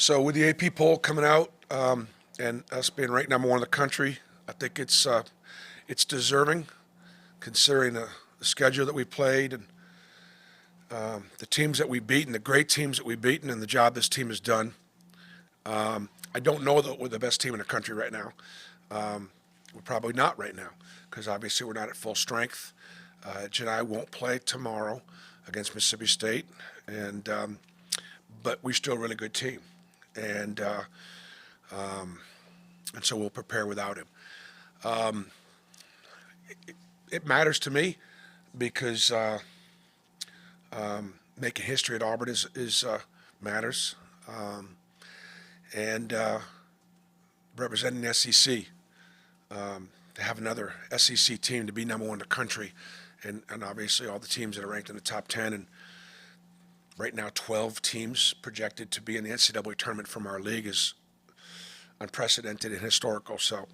So with the AP poll coming out and us being ranked number one in the country, I think it's deserving, considering the schedule that we played and the teams that we've beaten, the great teams that we've beaten, and the job this team has done. I don't know that we're the best team in the country right now. We're probably not right now because obviously we're not at full strength. Janai won't play tomorrow against Mississippi State, and but we're still a really good team, and so we'll prepare without him. It matters to me because making history at Auburn is matters, and representing the SEC. To have another SEC team to be number one in the country, and obviously all the teams that are ranked in the top 10, and right now 12 teams projected to be in the NCAA tournament from our league is unprecedented and historical. So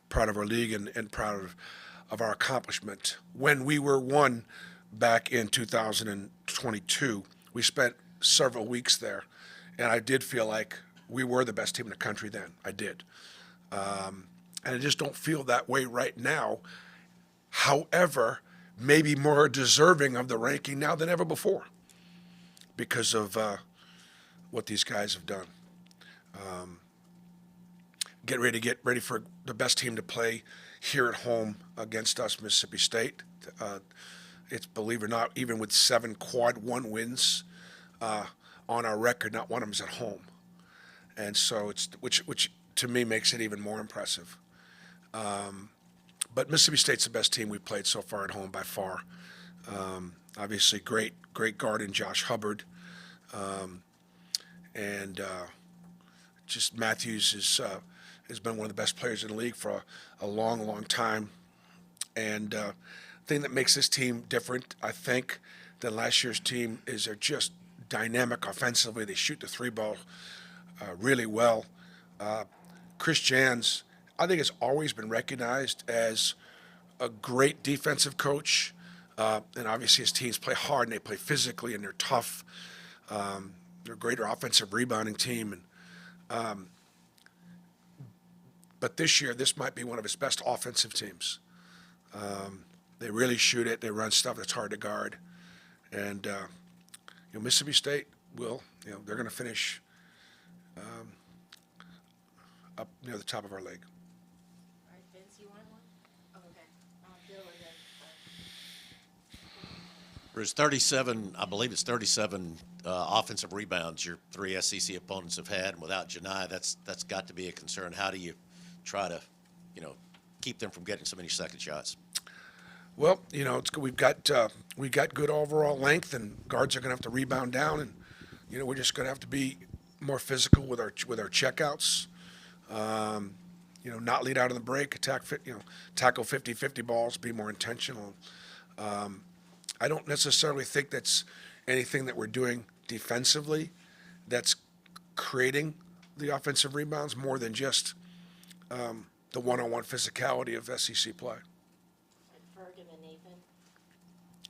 proud of our league and proud of our accomplishment. When we were one back in 2022, we spent several weeks there, and I did feel like we were the best team in the country then. I did. And I just don't feel that way right now. However, maybe more deserving of the ranking now than ever before because of what these guys have done. Get ready for the best team to play here at home against us, Mississippi State. It's, believe it or not, even with 7 quad 1 wins on our record, not one of them is at home. And so it's which to me makes it even more impressive. But Mississippi State's the best team we've played so far at home by far. Obviously, great guard in Josh Hubbard, and just Matthews has been one of the best players in the league for a long time. And the thing that makes this team different, I think, than last year's team is they're just dynamic offensively. They shoot the 3-ball really well. Chris Jans, I think, has always been recognized as a great defensive coach, and obviously his teams play hard and they play physically and they're tough. They're a greater offensive rebounding team, and but this year this might be one of his best offensive teams. They really shoot it. They run stuff that's hard to guard, and Mississippi State will. They're going to finish up near the top of our league. There's 37, I believe it's 37 offensive rebounds your 3 SEC opponents have had, and without Janai, that's got to be a concern. How do you try to, keep them from getting so many second shots? Well, we've got good overall length, and guards are going to have to rebound down, and we're just going to have to be more physical with our checkouts. Not lead out on the break, tackle 50-50 balls, be more intentional. I don't necessarily think that's anything that we're doing defensively that's creating the offensive rebounds more than just the one-on-one physicality of SEC play.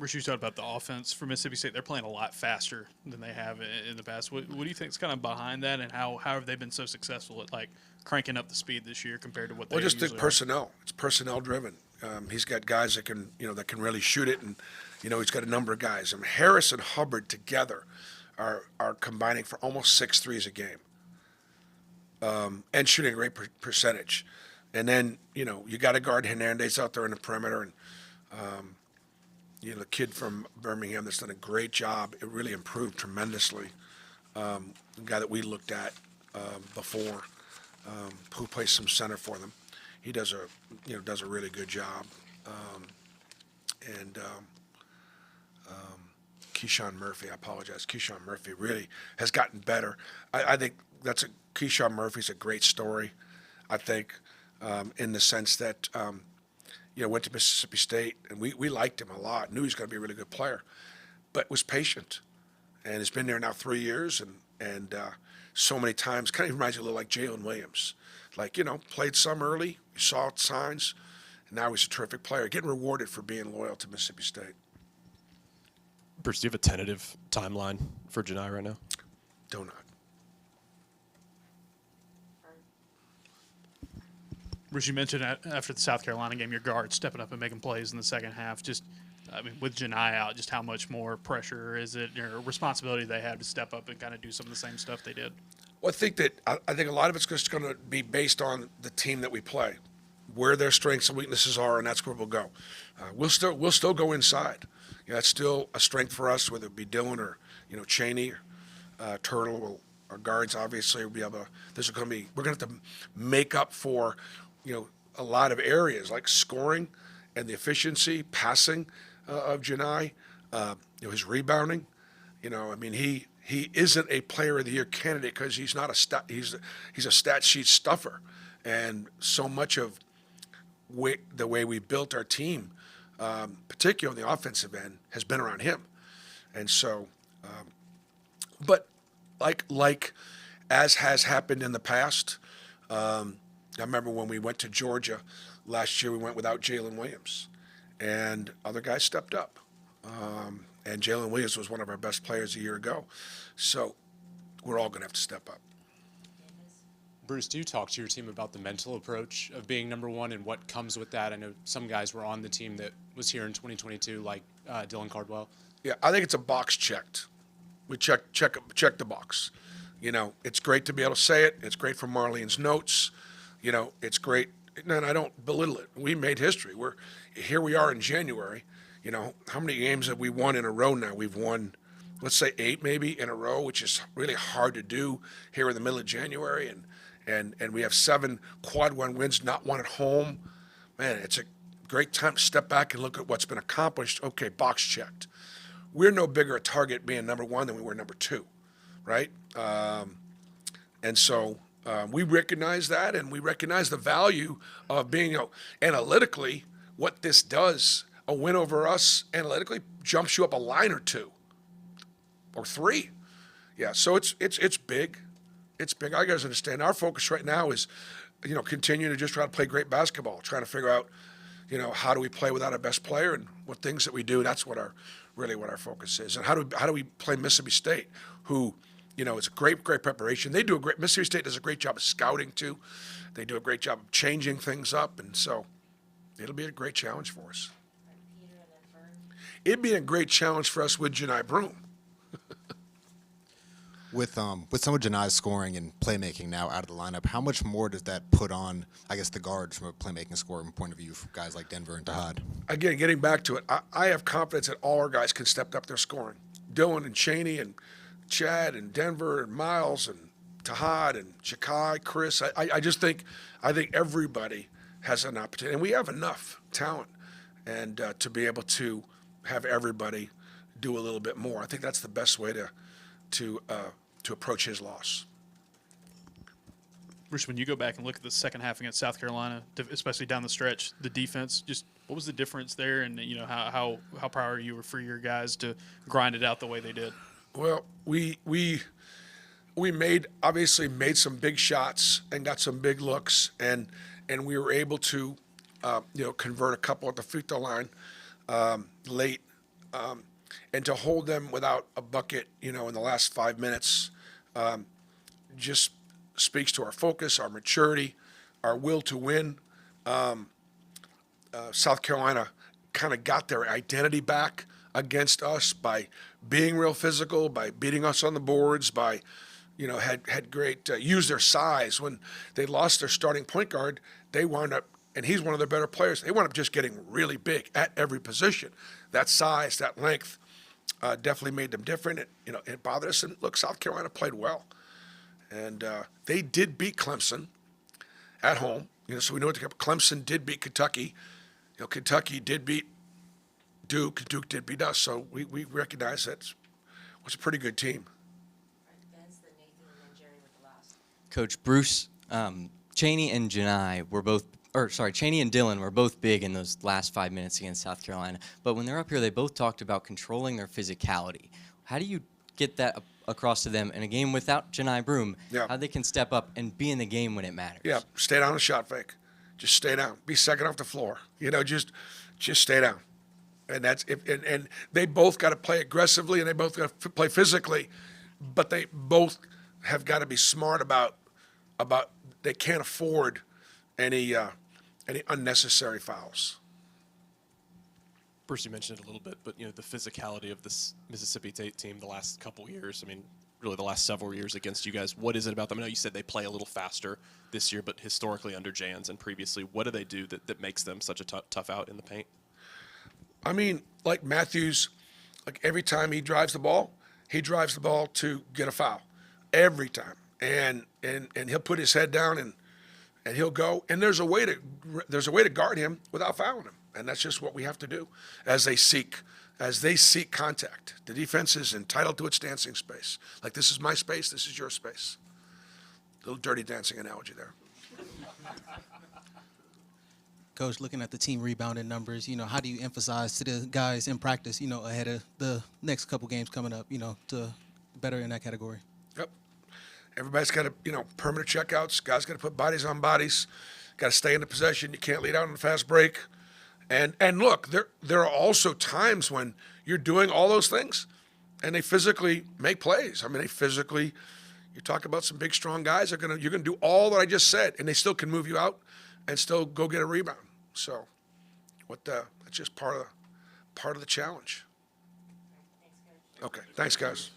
Rich, you talked about the offense for Mississippi State. They're playing a lot faster than they have in the past. What do you think is kind of behind that, and how have they been so successful at cranking up the speed this year compared to what they usually think personnel. It's personnel driven. He's got guys that can really shoot it, and he's got a number of guys. Harris and Hubbard together are combining for almost 6 threes a game, and shooting a great percentage. And then you got to guard Hernandez out there in the perimeter, and the kid from Birmingham that's done a great job. It really improved tremendously. The guy that we looked at before, who plays some center for them, he does a really good job. And Keyshawn Murphy, I apologize. Keyshawn Murphy really has gotten better. I think Keyshawn Murphy's a great story. I think in the sense that. Went to Mississippi State, and we liked him a lot, knew he was going to be a really good player, but was patient, and has been there now 3 years, and so many times, kind of reminds you a little like Jalen Williams. Played some early, you saw signs, and now he's a terrific player, getting rewarded for being loyal to Mississippi State. Bruce, do you have a tentative timeline for Janai right now? Do not. Bruce, you mentioned after the South Carolina game, your guard stepping up and making plays in the second half. Just, I mean, with Janai out, just how much more pressure is it or responsibility they have to step up and kind of do some of the same stuff they did? Well, I think a lot of it's just going to be based on the team that we play, where their strengths and weaknesses are, and that's where we'll go. We'll still go inside. That's still a strength for us, whether it be Dylan or Cheney, Turtle, our guards. Obviously, we're going to have to make up for a lot of areas like scoring and the efficiency, passing of Janai, his rebounding. I mean, he isn't a Player of the Year candidate because he's not he's a stat sheet stuffer, and so much of the way we built our team, particularly on the offensive end, has been around him, and so, but like as has happened in the past. I remember when we went to Georgia last year, we went without Jalen Williams, and other guys stepped up. And Jalen Williams was one of our best players a year ago. So we're all going to have to step up. Bruce, do you talk to your team about the mental approach of being number one and what comes with that? I know some guys were on the team that was here in 2022, like Dylan Cardwell. Yeah, I think it's a box checked. We check the box. It's great to be able to say it. It's great for Marlene's notes. It's great. And I don't belittle it. We made history. Here we are in January. How many games have we won in a row now? We've won, let's say 8 maybe in a row, which is really hard to do here in the middle of January. And we have 7 quad 1 wins, not one at home. Man, it's a great time to step back and look at what's been accomplished. Okay, box checked. We're no bigger a target being number 1 than we were number 2, right? And so we recognize that, and we recognize the value of being analytically what this does. A win over us analytically jumps you up a line or 2 or 3. Yeah, so it's big. It's big. I guys understand. Our focus right now is, continuing to just try to play great basketball, trying to figure out, how do we play without our best player and what things that we do. That's what our focus is. And how do we play Mississippi State, who, it's a great preparation. Mississippi State does a great job of scouting too. They do a great job of changing things up, and so it'll be a great challenge for us. It'd be a great challenge for us with Janai Broom. With some of Janai's scoring and playmaking now out of the lineup, how much more does that put on, I guess, the guards from a playmaking scoring point of view for guys like Denver and Tahad? Again, getting back to it, I have confidence that all our guys can step up their scoring. Dylan and Cheney and Chad and Denver and Miles and Tahad and Shakai, Chris. I think everybody has an opportunity, and we have enough talent and to be able to have everybody do a little bit more. I think that's the best way to approach his loss. Bruce, when you go back and look at the second half against South Carolina, especially down the stretch, the defense, just what was the difference there, and how proud are you for your guys to grind it out the way they did? Well, we obviously made some big shots and got some big looks, and we were able to convert a couple at the free throw line late, and to hold them without a bucket, in the last 5 minutes, just speaks to our focus, our maturity, our will to win. South Carolina kind of got their identity back against us by being real physical, by beating us on the boards, by had great used their size. When they lost their starting point guard, they wound up, and he's one of their better players, they wound up just getting really big at every position. That size, that length, definitely made them different. It bothered us. And look, South Carolina played well, and they did beat Clemson at home. So we know what Clemson did beat Kentucky. Kentucky did beat Duke. Duke did beat us. So we recognize that it was a pretty good team. Coach Bruce, Cheney and Janai were both. Cheney and Dylan were both big in those last 5 minutes against South Carolina. But when they're up here, they both talked about controlling their physicality. How do you get that across to them in a game without Janai Broom? Yeah. How they can step up and be in the game when it matters? Yeah, stay down and shot fake. Just stay down. Be second off the floor. Just stay down. And that's and they both got to play aggressively and they both got to play physically, but they both have got to be smart about they can't afford any any unnecessary fouls. Bruce, you mentioned it a little bit, but the physicality of this Mississippi State team the last couple years. I mean, really the last several years against you guys. What is it about them? I know you said they play a little faster this year, but historically under Jans and previously, what do they do that makes them such a tough out in the paint? I mean, like Matthews, like every time he drives the ball to get a foul, every time, and he'll put his head down and he'll go, and there's a way to guard him without fouling him, and that's just what we have to do as they seek contact. The defense is entitled to its dancing space. Like, this is my space, this is your space. Little dirty dancing analogy there. Coach, looking at the team rebounding numbers, how do you emphasize to the guys in practice, ahead of the next couple games coming up, to better in that category? Yep. Everybody's got to, permanent checkouts. Guys got to put bodies on bodies. Got to stay in the possession. You can't lead out on a fast break. And look, there are also times when you're doing all those things, and they physically make plays. I mean, you talk about some big, strong guys. You're gonna do all that I just said, and they still can move you out and still go get a rebound. So, that's just part of the challenge. Okay, thanks, guys.